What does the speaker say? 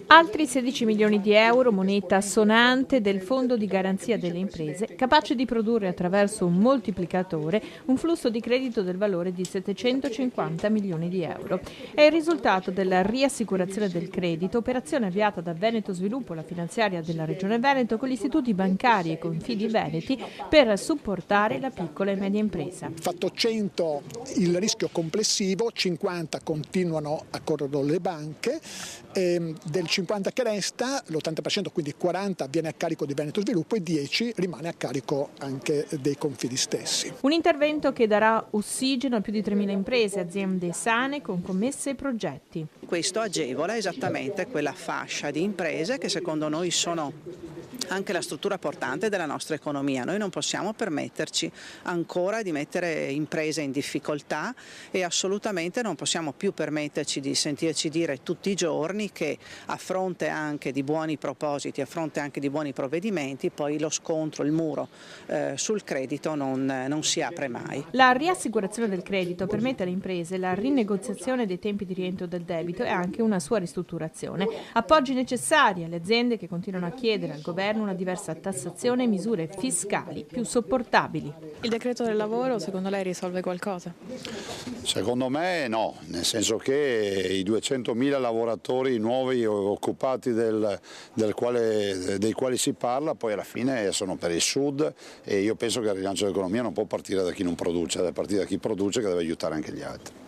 Altri 16 milioni di euro, moneta sonante del Fondo di garanzia delle imprese, capace di produrre attraverso un moltiplicatore un flusso di credito del valore di 750 milioni di euro. È il risultato della riassicurazione del credito, operazione avviata da Veneto Sviluppo, la finanziaria della Regione Veneto, con gli istituti bancari e Confidi Veneti per supportare la piccola e media impresa. Fatto 100 il rischio complessivo, 50 continuano a correre le banche, del 50 che resta, l'80%, quindi 40 viene a carico di Veneto Sviluppo e 10 rimane a carico anche dei confidi stessi. Un intervento che darà ossigeno a più di 3.000 imprese, aziende sane con commesse e progetti. Questo agevola esattamente quella fascia di imprese che secondo noi sono anche la struttura portante della nostra economia. Noi non possiamo permetterci ancora di mettere imprese in difficoltà e assolutamente non possiamo più permetterci di sentirci dire tutti i giorni che a fronte anche di buoni propositi, a fronte anche di buoni provvedimenti, poi lo scontro, il muro sul credito non si apre mai. La riassicurazione del credito permette alle imprese la rinegoziazione dei tempi di rientro del debito e anche una sua ristrutturazione. Appoggi necessari alle aziende che continuano a chiedere al governo una diversa tassazione e misure fiscali più sopportabili. Il decreto del lavoro secondo lei risolve qualcosa? Secondo me no, nel senso che i 200.000 lavoratori nuovi occupati dei quali si parla poi alla fine sono per il Sud e io penso che il rilancio dell'economia non può partire da chi non produce, deve partire da chi produce che deve aiutare anche gli altri.